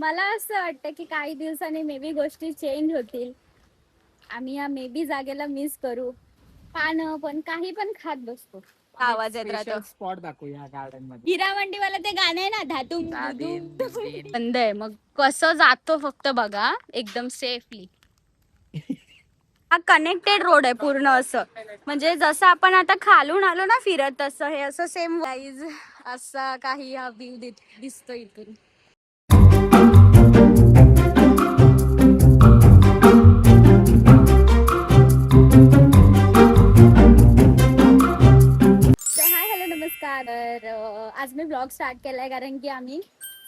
मला असं वाटतं की काही दिवसांनी मे बी गोष्टी चेंज होतील. आम्ही या मे बी जागेला मिस करू. पानं पण काही पण खात बसतो. आवाज येत राहतो. स्पॉट दाखवूया गार्डन मध्ये. हिरावंडीवाला ते गाणं आहे ना, धातुम बंद आहे. मग कसं जातो फक्त बघा, एकदम सेफली. हा कनेक्टेड रोड आहे पूर्ण असं, म्हणजे जसं आपण आता खालून आलो ना फिरत, तसं हे असं सेम वाईज असा काही हा व्ह्यू दिसतो इथून. नमस्कार. तर आज मी ब्लॉग स्टार्ट केलाय कारण की आम्ही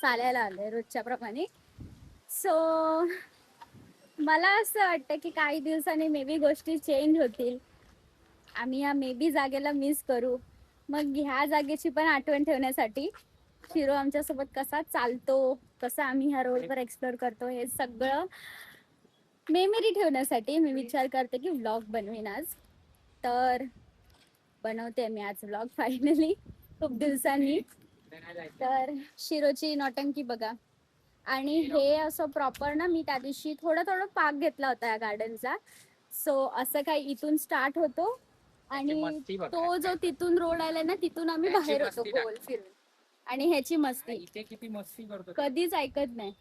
चालायला आलोय रोजच्या प्रमाणे. सो मला असं वाटतं की काही दिवसांनी मे बी गोष्टी चेंज होतील. आम्ही या मे बी जागेला मिस करू. मग ह्या जागेची पण आठवण ठेवण्यासाठी शिरो आमच्यासोबत कसा चालतो, कसं आम्ही ह्या रोडवर एक्सप्लोर करतो, हे सगळं मेमरी ठेवण्यासाठी मी विचार करते की व्लॉग बनवेन आज. तर बनवते मी आज व्लॉग फायनली खूप दिवसांनी. तर शिरोची नौटंकी बघा. आणि हे असं प्रॉपर ना, मी त्या दिवशी थोडं पार्क घेतला होता या गार्डनचा. सो असं काही इथून स्टार्ट होतो आणि तो जो तिथून रोड आलाय ना, तिथून आम्ही बाहेर होतो गोल फिरून. आणि ह्याची मस्ती इथे किती मस्ती करतो, कधीच ऐकत नाही.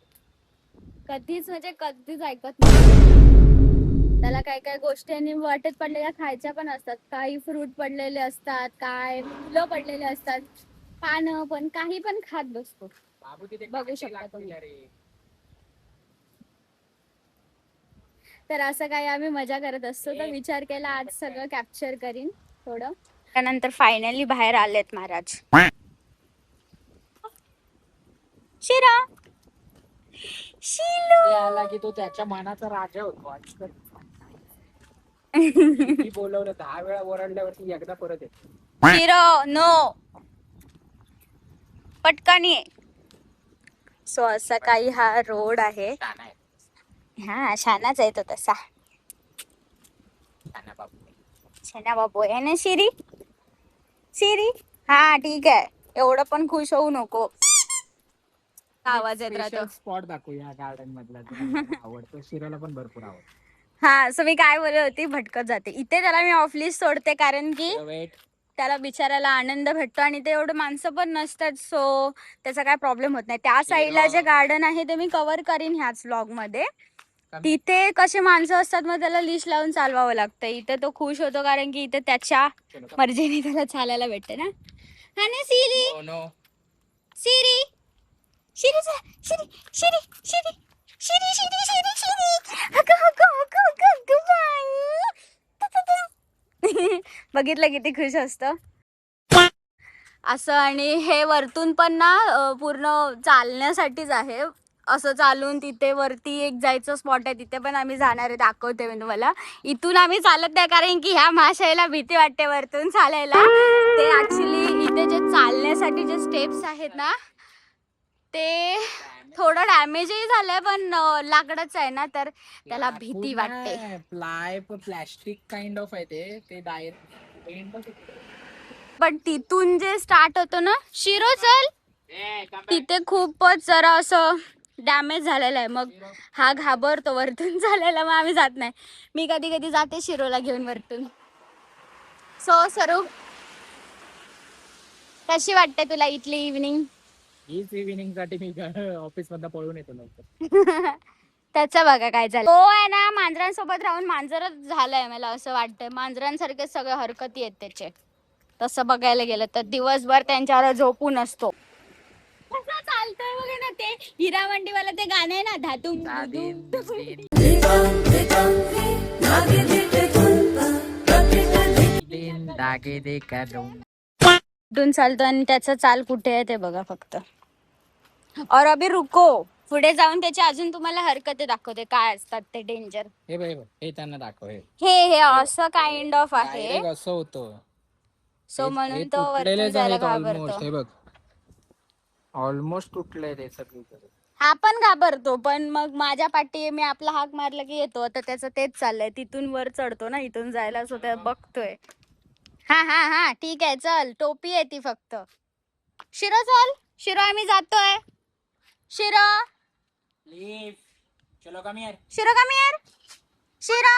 कधीच म्हणजे कधीच ऐकत नाही. त्याला काय काय गोष्टी वाटेत पडलेल्या खायच्या पण असतात. काही फ्रूट पडलेले असतात, काय फुलं पडलेले असतात, पानं पण काही पण खात बसतो. बघू शकता तुम्ही. तर असं काही आम्ही मजा करत असतो. तर विचार केला आज सगळं कॅप्चर करीन थोडं. त्यानंतर फायनली बाहेर आलेत महाराज. शिरा आला की तो त्याच्या मनाचा राजा होतो. बोलवलं 10 वेळा ओरडल्यावरती एकदा परत येतो. शिरो नो पटकनी. सो असा काही हा रोड आहे. हा शानाच आहे तो तसा. शाना बाबू आहे ना शिरी. शिरी हा ठीक आहे, एवढं पण खुश होऊ नको. आवाज येत राहतो. स्पॉट दाखवूया गार्डन मधला. आवडतो शिरोला पण भरपूर आवडतो. हा सो मी काय बोलत होती, भटकत जाते. इथे त्याला मी ऑफलिस सोडते कारण की त्याला बिचारायला आनंद भेटतो आणि ते एवढं माणसं पण नसतात. सो त्याचा काय प्रॉब्लेम होत नाही. त्या साईडला जे गार्डन आहे ते मी कव्हर करीन ह्याच व्लॉग मध्ये. तिथे कसे माणसं असतात, मग त्याला लिस्ट लावून चालवावं लागतं. इथे तो खुश होतो कारण की इथे त्याच्या मर्जीने त्याला चालायला भेटते ना. हा ना सिरी. सिरी शिरी शिरी शिरी शिरी शिरी शिरी शिरी शिरी हगो हगो हगो हगो हगो. बघितलं किती खुश असतं असं. आणि हे वरतून पण ना पूर्ण चालण्यासाठीच आहे. असं चालून तिथे वरती एक जायचं स्पॉट आहे, तिथे पण आम्ही जाणार आहे. दाखवते मी तुम्हाला. इथून आम्ही चालत नाही कारण की ह्या माशाला भीती वाटते वरतून चालायला. ते ऍक्च्युली इथे जे चालण्यासाठी जे स्टेप्स आहेत ना, ते थोडं डॅमेजही झालंय, पण लाकडच आहे ना, तर त्याला भीती वाटते. प्लास्टिक काइंड ऑफ आहे ते डायरेक्ट. पण तिथून जे स्टार्ट होतो ना शिरो चल, तिथे खूपच जरा असं डॅमेज झालेलं आहे. मग हा घाबरतो वरतून चालायला, मग आम्ही जात नाही. मी कधी कधी जाते शिरोला घेऊन वरतून. सो सरू कशी वाटते तुला इथली इव्हिनिंग? हीच इव्हिनिंग साठी मी ऑफिस मधनं पळून येतो लवकर. त्याचं बघा काय झालं. तो आहे ना मांजरांसोबत राहून मांजरच झालंय. मला असं वाटतंय मांजरांसारखे सगळे हरकती आहेत त्याचे. तसं बघायला गेलं तर दिवसभर त्यांच्यावर झोपून असतो. कसं चालतोय बघा ना, ते हिरावंडीवाला ते गाणं आहे ना, धातुम कुठून चालतो आणि त्याचा चाल कुठे आहे ते बघा फक्त. और अभी रुको, पुढे जाऊन त्याची अजून तुम्हाला हरकते दाखवते काय असतात ते डेंजर. हे त्यांना दाखव. हे असं काइंड ऑफ आहे. असं होतं. सो म्हणून तो वरतून जायला घाबरतो. हे बघ ऑलमोस्ट तुटलंय ते सगळीकडे. हा पण घाबरतो, पण मग माझ्या पाठी मी आपला हाक मारला की येतो. तर त्याचं तेच चाललंय, तिथून वर चढतो ना, इथून जायला. सो त्या बघतोय. हा हा हा ठीक आहे चल, टोपी आहे ती फक्त. शिरो चल, शिरो आम्ही जातोय. शिरो लीव चलो कम हियर शिरो कम यार शिरो.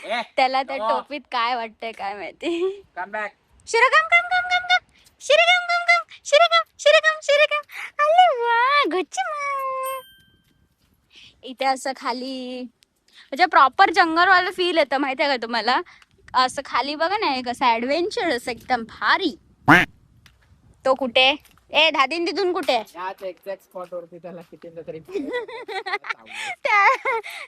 ए त्याला त्या नको. टोपीत काय वाटतंय काय माहिती. कम बॅक शिरो कम कम कम कम कम शिरो कम कम कम शिरो कम शिरो कम शिरो कम. अरे वा गुच्ची मा. इथे असं खाली म्हणजे प्रॉपर जंगलवाला फील येतं माहितीये का तुम्हाला. असं खाली बघा ना एक असं ऍडव्हेंचरस एकदम भारी. तो कुठे ए धादीन तिथून कुठे. याच एक्झॅक्ट स्पॉट वरती त्याला कितींदा तरी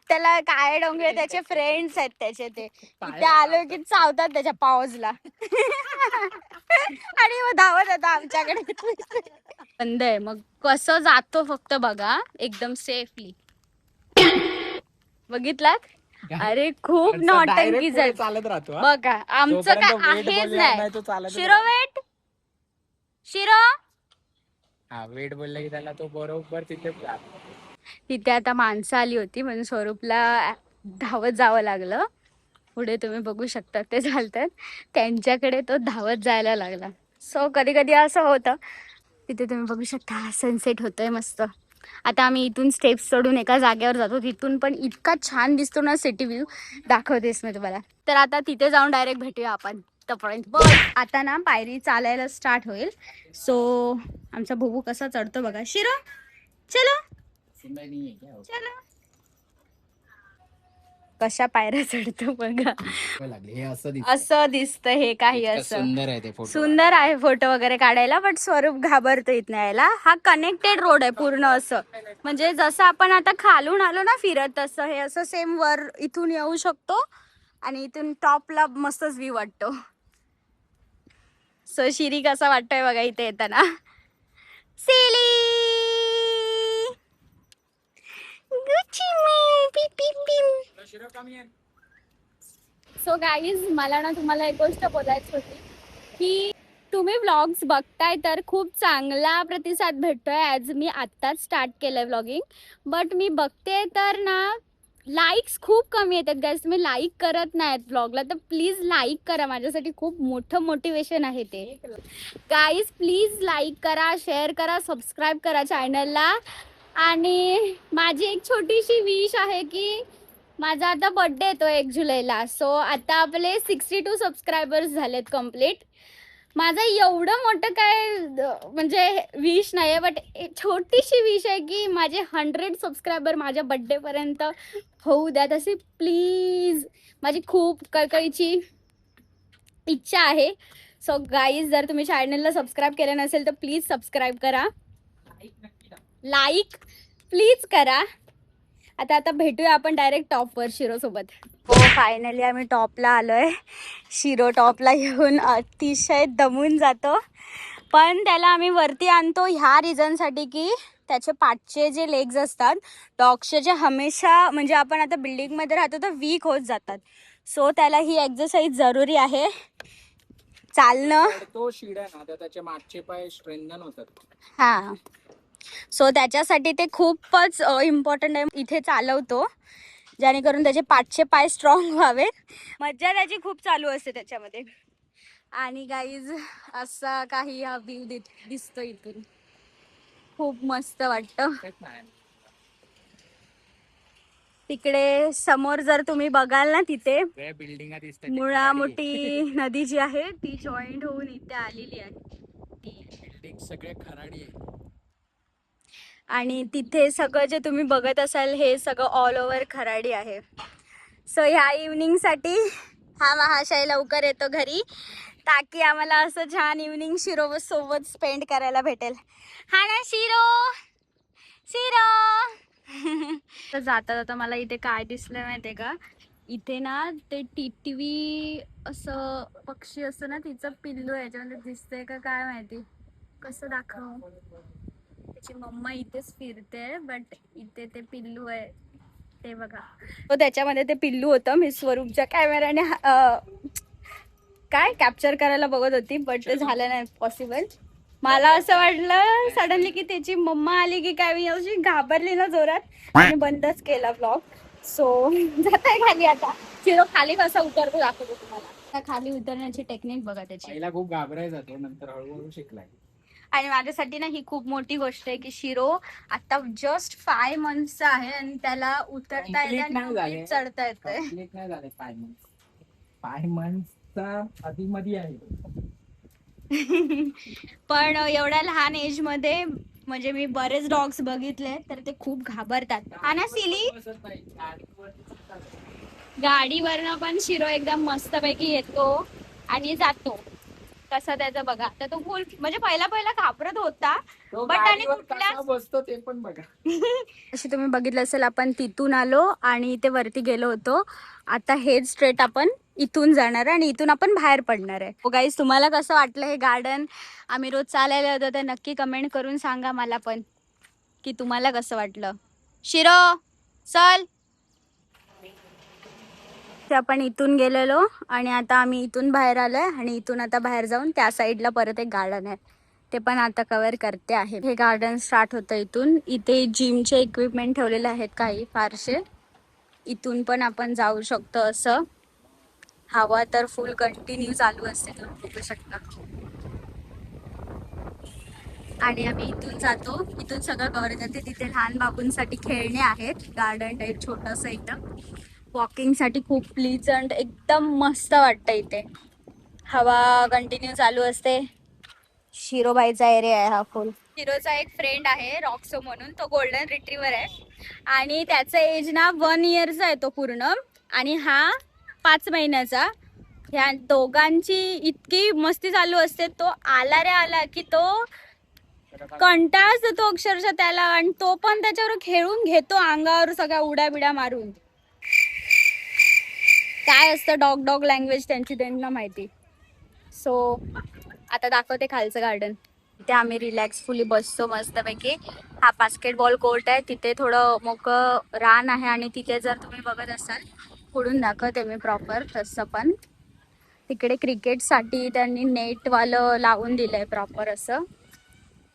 त्याला काय डोंगरे त्याचे फ्रेंड्स आहेत त्याचे ते इथे आलो की चावतात त्याच्या पावजला. आणि मग धावत होता आमच्याकडे. बंद आहे मग कसं जातो फक्त बघा एकदम सेफली. बघितलात. अरे खूप नौटंकी झाली. चालत राहतो बघा आमचं काय आहेच नाही. शिरो वेट शिरो. हा वेट बोलला की त्याला तो बरोबर तिथे आता माणसं आली होती म्हणून स्वरूपला धावत जावं लागलं. पुढे तुम्ही बघू शकता ते चालतात त्यांच्याकडे तो धावत जायला लागला. सो कधी कधी असं होतं. तिथे तुम्ही बघू शकता सनसेट होतोय मस्त. आता आम्ही इथून स्टेप्स चढून एका जागेवर जातो. तिथून पण इतका छान दिसतो ना सिटी व्ह्यू. दाखवतेस मी तुम्हाला. तर आता तिथे जाऊन डायरेक्ट भेटूया आपण. तोपर्यंत बस आता ना पायरी चालायला स्टार्ट होईल. सो आमचा भुबू कसा चढतो बघा. शिरो चलो चलो. कशा पायऱ्या चढतो बघा. असं दिसतं हे काही असं सुंदर आहे ते फोटो. सुंदर आहे फोटो वगैरे काढायला. बट स्वरूप घाबरतो इथं यायला. हा कनेक्टेड रोड आहे पूर्ण असं म्हणजे जसं आपण आता खालून आलो ना फिरत तसं हे असं सेम वर इथून येऊ शकतो. आणि इथून टॉपला मस्तच व्ह्यू वाटतो. सो शिरी कसा वाटतोय बघा इथे येताना. सिली गुच्ची मी पी पी पी. सो गाईज मला ना तुम्हाला एक गोष्ट बोलायची होती की तुम्ही व्लॉग्स बघताय तर खूप चांगला प्रतिसाद भेटतोय. ॲज मी आत्ताच स्टार्ट केलंय व्लॉगिंग. बट मी बघते तर ना लाईक्स खूप कमी येतात गाईज. तुम्ही लाईक करत नाहीत व्लॉगला तर प्लीज लाईक करा. माझ्यासाठी खूप मोठं मोटिवेशन आहे ते. गाईज प्लीज लाईक करा शेअर करा सबस्क्राईब करा चॅनलला. आणि माझी एक छोटीशी विश आहे की माझा आता बर्थडे येतो 1 जुलैला. सो आता आपले 62 सबस्क्रायबर्स झालेत कम्प्लीट. माझं एवढं मोठं काय म्हणजे विश नाही आहे. बट छोटीशी विश आहे की माझे 100 सबस्क्रायबर माझ्या बर्थडेपर्यंत होऊ द्या. तसे प्लीज माझी खूप कळकळीची इच्छा आहे. सो गाईज जर तुम्ही चॅनलला सबस्क्राईब केलं नसेल तर प्लीज सबस्क्राईब करा. लाईक प्लीज करा. आता भेटूया आपण डायरेक्ट टॉपवर शिरो सोबत. हो फायनली आम्ही टॉपला आलोय. शिरो टॉपला येऊन अतिशय दमून जातो. पण त्याला आम्ही वरती आणतो ह्या रिझनसाठी की त्याचे पाठचे जे लेग्स असतात डॉगचे जे हमेशा म्हणजे आपण आता बिल्डिंगमध्ये राहतो तर वीक होत जातात. सो त्याला ही एक्सरसाइज जरुरी आहे. चालणं तो शिड्या ना तर त्याचे मागचे पाय स्ट्रेंथन होतात. हां सो त्याच्यासाठी ते खूपच इम्पॉर्टंट आहे. इथे चालवतो जेणेकरून त्याचे पाठचे पाय स्ट्रॉंग व्हावेत. मज्जा त्याची खूप चालू असते त्याच्यामध्ये. आणि गाईज असा काही हा व्ह्यू दिसतो इथून. खूप मस्त वाटतं. तिकडे समोर जर तुम्ही बघाल ना तिथे बिल्डिंग दिसतात. मुळा मोठी नदी जी आहे ती जॉईंट होऊन इथे आलेली आहे. बिल्डिंग सगळे खराडी आहे. आणि तिथे सगळं जे तुम्ही बघत असाल हे सगळं ऑल ओव्हर खराडी आहे. सो ह्या इव्हनिंगसाठी हा महाशय लवकर येतो घरी ताकी आम्हाला असं छान इव्हनिंग शिरो सोबत स्पेंड करायला भेटेल. हा ना शिरो शिरो. तर जाता जाता मला इथे काय दिसलं माहितीये का. इथे ना ते टिटवी असं पक्षी असतं ना तिचं पिल्लू आहे. याच्यामध्ये दिसतंय का काय माहिती. कसं दाखव. त्याची मम्मा इथेच फिरते बट इथे ते पिल्लू आहे ते बघा. तो त्याच्यामध्ये ते पिल्लू होतं. मी स्वरूपच्या कॅमेराने काय कॅप्चर करायला बघत होती बट ते झालं नाही पॉसिबल. मला असं वाटलं सडनली की त्याची मम्मा आली की काय. मी अशी घाबरली ना जोरात आणि बंदच केला ब्लॉग. सो जात आहे खाली आता. शिरो खाली कसा उतरतो दाखवतो तुम्हाला. खाली उतरण्याची टेक्निक बघा त्याची. पहिला खूप घाबरायचा तो नंतर हळूहळू शिकलाय. आणि माझ्यासाठी ना ही खूप मोठी गोष्ट आहे की शिरो आता जस्ट 5 मंथचा आहे आणि त्याला उतरता येते Complete नाही झाले. आणि चढता येते. Complete नाही झाले 5 months. 5 monthsचा आधी मध्ये आहे. पण एवढ्या लहान एज मध्ये म्हणजे मी बरेच डॉग्स बघितले तर ते खूप घाबरतात. हा ना सिली? बसत नाही. गाडीवरती चालतं. गाडीवरनं पण शिरो एकदम मस्तपैकी येतो आणि जातो. कसं त्याचं बघा. तर तो फुल म्हणजे पहिला घाबरत होता. तो But आणि गाडीवर कुठल्या- कसा बसतो ते पण बघा. अशी तुम्ही बघितलं असेल आपण तिथून आलो आणि इथे वरती गेलो होतो. आता हेच स्ट्रेट आपण इथून जाणार आहे आणि इथून आपण बाहेर पडणार आहे. गाईज तुम्हाला कसं वाटलं हे गार्डन? आम्ही रोज चालायला होतो तर नक्की कमेंट करून सांगा मला पण की तुम्हाला कसं वाटलं. शिरो चल. ते आपण इथून गेलेलो आणि आता आम्ही इथून बाहेर आलोय आणि इथून आता बाहेर जाऊन त्या साईडला परत एक गार्डन आहे ते पण आता कव्हर करते आहे. हे गार्डन स्टार्ट होतं इथून. इथे जिमचे इक्विपमेंट ठेवलेले आहेत काही फारसे. इथून पण आपण जाऊ शकतो असं. हवा तर फुल कंटिन्यू चालू असते तुम्ही बघू शकता. आणि आम्ही इथून जातो. इथून सगळं कव्हर करते. तिथे लहान बाबूंसाठी खेळणे आहेत. गार्डन टाईप छोटंसं एकदम. वॉकिंगसाठी खूप प्लीजंट एकदम मस्त वाटतं इथे. हवा कंटिन्यू चालू असते. शिरोबाईचा एरिया आहे हा फुल. शिरोचा एक फ्रेंड आहे रॉक्सो म्हणून. तो गोल्डन रिट्रीवर आहे आणि त्याचा एज ना 1 इयरचा आहे तो पूर्ण आणि हा 5 महिन्याचा. ह्या दोघांची इतकी मस्ती चालू असते. तो आला रे आला की तो कंटाळच येतो अक्षरशः त्याला आणि तो पण त्याच्यावर खेळून घेतो अंगावर सगळ्या उड्या बिड्या मारून. काय असतं डॉग लँग्वेज त्यांची त्यांना माहिती. सो आता दाखवते खालचं गार्डन. इथे आम्ही रिलॅक्सफुली बसतो मस्तपैकी. हा बास्केटबॉल कोर्ट आहे. तिथे थोडं मोकळं रान आहे आणि तिथे जर तुम्ही बघत असाल पुढून दाखवते मी प्रॉपर तसं पण तिकडे क्रिकेटसाठी त्यांनी नेटवालं लावून दिलंय प्रॉपर असं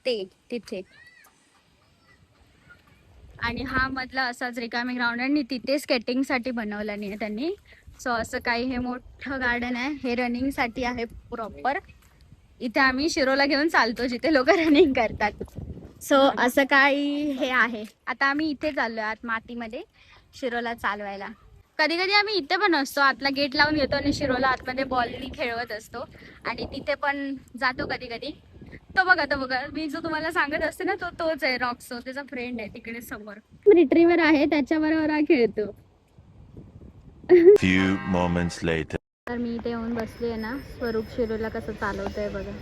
ते तिथे. आणि हा मधला असाच रिकामी ग्राउंड आहे आणि तिथे स्केटिंगसाठी बनवलं नाही त्यांनी. सो असं काही हे मोठं गार्डन आहे. हे रनिंगसाठी आहे प्रॉपर. इथे आम्ही शिरोला घेऊन चालतो जिथे लोक रनिंग करतात. सो असं काही हे आहे. आता आम्ही इथे चाललोय आत मातीमध्ये शिरोला चालवायला. कधी कधी आम्ही इथे पण असतो. आतला गेट लावून घेतो आणि शिरोला आतमध्ये बॉलनी खेळवत असतो आणि तिथे पण जातो कधी कधी. तो बघा मी जो तुम्हाला सांगत असते ना तोच आहे रॉक्सो. त्याचा फ्रेंड आहे तिकडे समोर. रिट्रीवर आहे त्याच्याबरोबर हा खेळतो. Few moments later. तर मी इथे येऊन बसली आहे ना. स्वरूप शिरोला कसं चालवतंय बघा.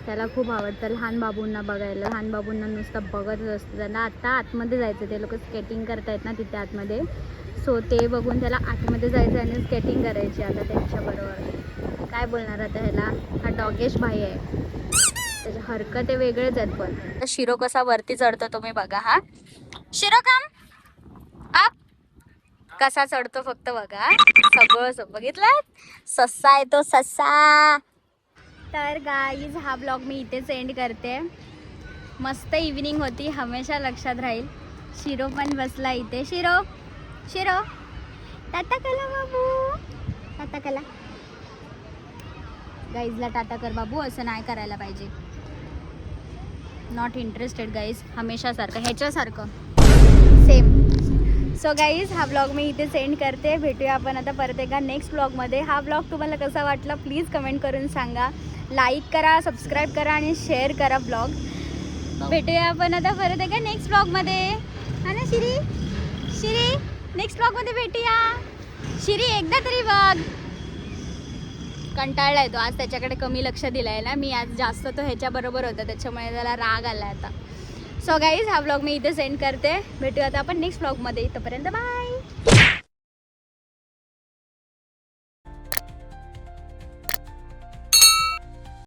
त्याला खूप आवडतं लहान बाबूंना बघायला. लहान बाबूंना नुसतं बघतच असतं. त्यांना आता आतमध्ये जायचं. ते लोक स्केटिंग करतायत ना तिथे आतमध्ये. सो ते बघून त्याला आतमध्ये जायचं आणि स्केटिंग करायची आता त्यांच्याबरोबर. काय बोलणार आता ह्याला. हा डॉगेश भाई आहे. त्याच्या हरकते वेगळेच आहेत पण. तर शिरो कसा वरती चढतो तुम्ही बघा. हा शिरो कम अप. कसा चढतो फक्त बघा. सगळं बघितलं. ससा आहे तो ससा. तर गाईज हा ब्लॉग मी इथेच एंड करते. मस्त इव्हिनिंग होती. हमेशा लक्षात राहील. शिरो पण बसला इथे. शिरो टाटा कला बाबू. टाटा कला. गाईजला टाटा कर बाबू. असं नाही करायला पाहिजे. Not interested guys. हमेशा सारखं ह्याच्यासारखं सेम. सो गाईज हा ब्लॉग मी इथे सेंड करते. भेटूया आपण आता परत एका नेक्स्ट ब्लॉगमध्ये. हा ब्लॉग तुम्हाला कसा वाटला प्लीज कमेंट करून सांगा. लाईक करा, सबस्क्राईब करा आणि शेअर करा ब्लॉग. भेटूया आपण आता परत एका नेक्स्ट ब्लॉगमध्ये. हा ना शिरी नेक्स्ट ब्लॉगमध्ये भेटूया. शिरी एकदा तरी बघ. कंटाळलाय तो. आज त्याच्याकडे कमी लक्ष दिलंय ना मी. आज जास्त तो ह्याच्याबरोबर होता त्याच्यामुळे त्याला राग आला आता. सो गाईज हा ब्लॉग मी इथे सेंड करते. भेटूया आता आपण नेक्स्ट ब्लॉगमध्ये. तोपर्यंत बाय.